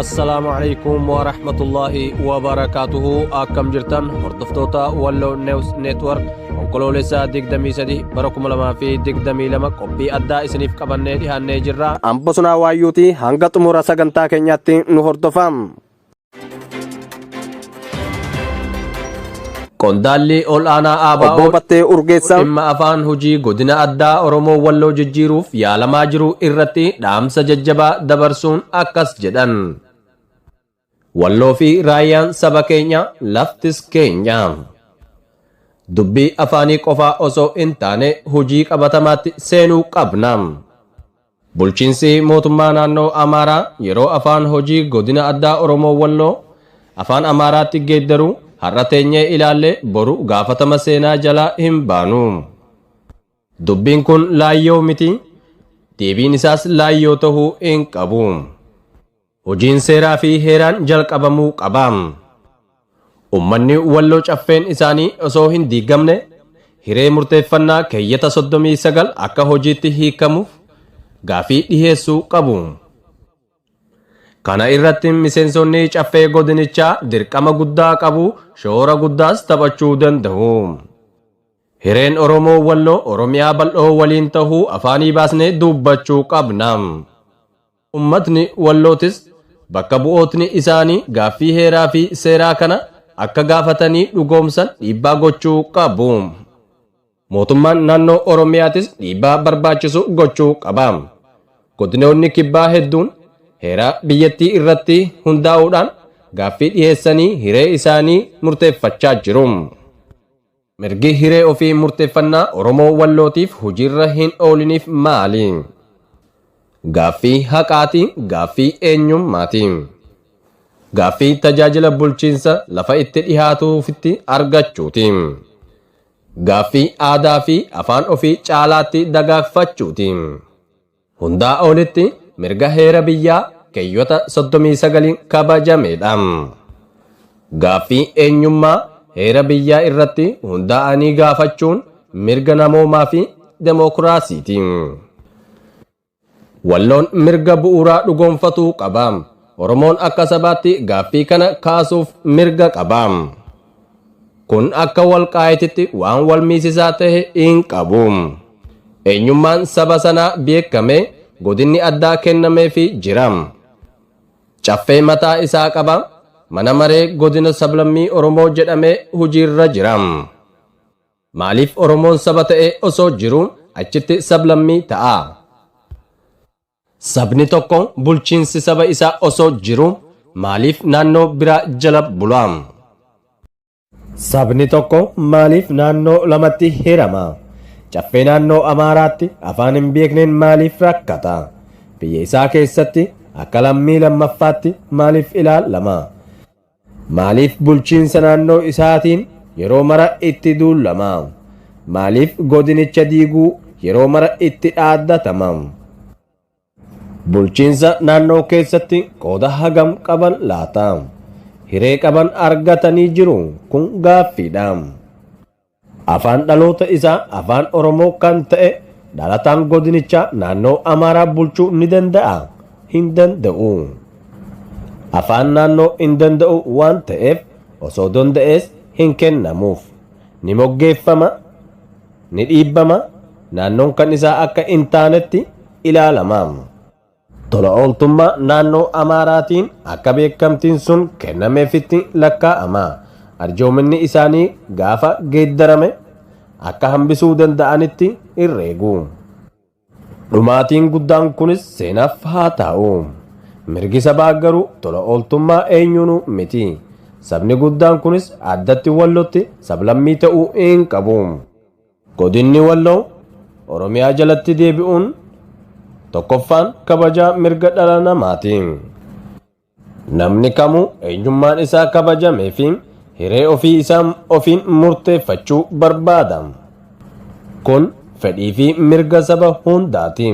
السلام عليكم ورحمة الله وبركاته. أكم جرتن هردفتوتا ولو نيوز نتورك ونقولوا لسا ديك دمي سدي بركم لما في ديك دمي لما قبي أدى إسنيف قبنة دي هان نجرا أمبسنا وايوتي هنگت مرسا گنتا كنياتي نهردفام Qondaalli ol aanaa ABO obbo Battee Urgeessaa dhimma afaan hojii godina addaa Oromoo Walloo jijjiiruuf yaalamaa jiru irratti dhaamsa jajjabaa dabarsuun akkas jedhan. Walloo fi raayyaan saba keenya laftis keenya. Dubbii afaanii qofaa osoo hin taane hojii qabatamaatti seenuu qabna. Bulchiinsi mootummaa naannoo Amaaraa yeroo afaan hojii godina addaa Oromoo Walloo afaan Amaaraatti geeddaru har'a teenyee ilaalle boru gaafatama seenaa jalaa hin baanu. Dubbiin kun laayyoo miti, deebiin isaas laayyoo tahuu hin qabu. Hojiin seeraa fi heeraan jalqabamuu qaba. Ummanni Walloo caffeen isaanii osoo hin diigamne hiree murteeffannaa keeyyata 39 akka hojiitti hiikamuuf gaafii dhiheessuu qabu. Kana irratti miseensonni caffee godinichaa dirqama guddaa qabu, shoora guddaas taphachuu danda'u. Hireen Oromoo Walloo Oromiyaa bal'oo waliin tahuu afaanii baasnee dubbachuu qabna. Ummatni Wallootis bakka bu'ootni isaanii gaaffii heeraa fi seeraa kana akka gaafatanii dhugoomsan dhiibbaa gochuu qabu. Mootummaan naannoo Oromiyaatis dhiibbaa barbaachisu gochuu qaba. Godinoonni kibbaa hedduun heera biyyattii irratti hundaa'uudhaan gaaffii dhiheessanii hiree isaanii murteeffachaa jiru. Mirgi hiree ofii murteeffannaa Oromoo Wallootiif hojiirra hin ooliniif maali? Gaaffii haqaati, gaaffii eenyummaati. Gaaffii tajaajila bulchiinsa lafa itti dhihaatuufitti argachuuti. Gaaffii aadaa fi afaan ofii caalaatti dagaagfachuuti. Hundaa olitti mirga heera biyyaa keeyyata 39 kabajamedha. Gaaffii eenyummaa heera biyyaa irratti hundaa'anii gaafachuun mirga namoomaa fi demokiraasiiti. Walloon mirga bu'uuraa dhugoomfatuu qaba. Oromoon akka sabaatti gaaffii kana kaasuuf mirga qaba. Kun akka walqaayititti waan walmiisisaa ta'e hin qabu. Eenyummaan saba sanaa beekame godinni addaa kennameefii jira. Caffee mataa isaa qaba. Mana maree godina sablammii Oromoo jedhamee hojiirra jira. Maaliif Oromoon saba ta'e osoo jiru achitti sablammii ta'a? Sabni tokko bulchiinsi saba isaa osoo jiru maaliif naannoo biraa jala bula? Sabni tokko maaliif naannoo lamatti hirama? Caffee naannoo Amaaraatti afaan hin beekneen maaliif rakkata? Biyya isaa keessatti akka lammii lammaffaatti maaliif ilaalama? Maaliif bulchiinsa naannoo isaatiin yeroo mara itti duulama? Maaliif godinicha diiguu yeroo mara itti dhaaddatama? Bulchiinsa naannoo keessatti qooda hagam qaban laata? Hiree qaban argatanii jiru kun gaaffiidha. Afaan dhaloota isaa afaan Oromoo kan ta'e dhalataan godinichaa naannoo Amaaraa bulchuu ni danda'a? Hin danda'u. Afaan naannoo hin danda'u waan ta'eef osoo danda'ees hin kennamuuf. Ni moggeeffama, ni dhiibbama, naannoon kan isaa akka hin taanetti ilaalama. Tola ooltummaa naannoo Amaaraatiin akka beekamtiin sun kennameefitti lakkaa'ama. Arjoominni isaanii gaafa geeddarame akka hambisuu danda'anitti herreegu. Dhumaatiin guddaan kunis seenaaf haa ta'u. Mirgi sabaa garuu tola ooltummaa eenyuunuu miti. Sabni guddaan kunis addatti Wallootti sablammii ta'uu hin qabu. Godinni Walloo Oromiyaa jalatti deebi'uun tokkoffaan kabajaa mirga dhala namaati. Namni kamuu eenyummaan isaa kabajamee fi hiree ofii isaa ofiin murteeffachuu barbaada. Kun fedhii fi mirga saba hundaati.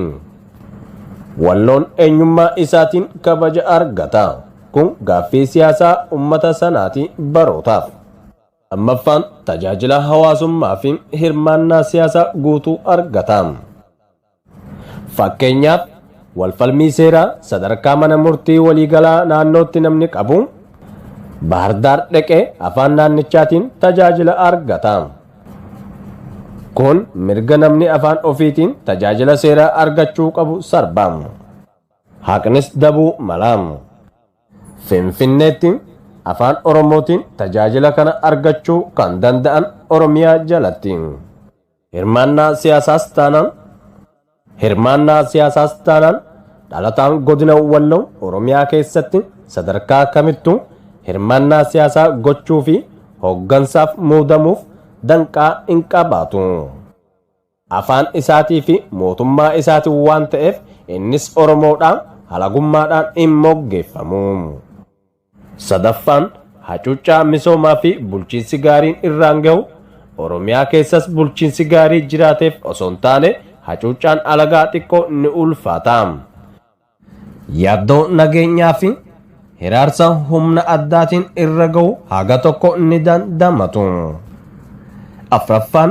Walloon eenyummaa isaatiin kabaja argata. Kun gaaffii siyaasaa uummata sanaati barootaaf. Lammaffaan tajaajila hawaasummaa fi hirmaannaa siyaasaa guutuu argata. Fakkeenyaaf walfalmii seeraa sadarkaa mana murtii waliigalaa naannootti namni qabu Bahardaar dhaqee afaan naannichaatiin tajaajila argata. Kun mirga namni afaan ofiitiin tajaajila seeraa argachuu qabu sarba. Haqnis dabuu mala. Finfinneetti afaan Oromootiin tajaajila kana argachuu kan danda'an Oromiyaa jalatti. Hirmaannaa siyaasaas taanaan dhalataan godina Walloo Oromiyaa keessatti sadarkaa kamittuu hirmaannaa siyaasaa gochuu fi hooggansaaf muudamuuf danqaa hin qabaatu. Afaan isaatii fi mootummaa isaatii waan ta'eef innis Oromoodhaan halagummaadhaan hin moggeeffamu. Sadaffaan hacuuccaa misoomaa fi bulchiinsi gaariin irraan gahu Oromiyaa keessas bulchiinsi gaarii jiraateef osoo hin taane hacuuccaan alagaa xiqqoo ni ulfaata. Yaaddoo nageenyaa fi hiraarsa humna addaatiin irra gahu haga tokko ni dandamatu. Afraffaan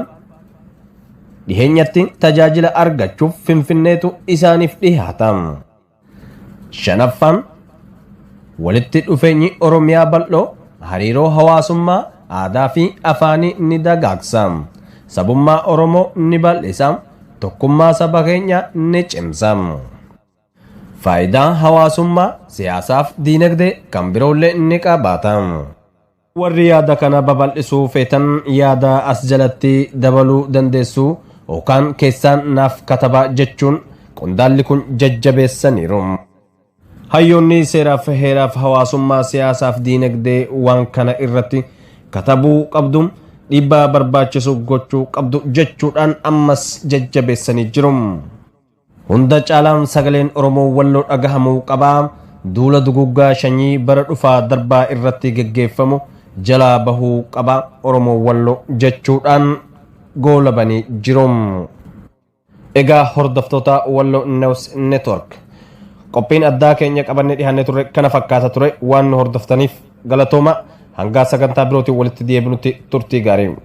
dhiheenyatti tajaajila argachuuf Finfinneetu isaaniif dhihaata. Shanaffaan walitti dhufeenyi Oromiyaa bal'oo hariiroo hawaasummaa aadaa fi afaanii ni dagaagsa. Sabummaa Oromoo ni bal'isa. Tokkummaa saba keenyaa ni cimsa. Faayidaa hawaasummaa siyaasaaf diinagdee kan biroollee ni qabaata. Warri yaada kana babal'isuu feetan yaada as jalatti dabaluu dandeessu yookaan keessaan naaf katabaa jechuun qondaalli kun jajjabeessaniiru. Hayyoonni seeraaf heeraaf hawaasummaa siyaasaaf diinagdee waan kana irratti katabuu qabdu dhiibbaa barbaachisu gochuu qabdu jechuudhaan ammas jajjabeessanii jiru. Hunda caalaan sagaleen Oromoo Walloo dhagahamuu qaba. Duula duguggaa shanyii bara dhufaa darbaa irratti geggeeffamu jalaa bahuu qaba Oromoo Walloo jechuudhaan goolabanii jiru. Egaa hordoftoota Walloo News Network qophiin addaa keenya qabannee dhiyaannee turre kana fakkaata ture. Waan nu hordoftaniif galatooma. Hanga sagantaa birootiin walitti deebinutti turtii gaarii.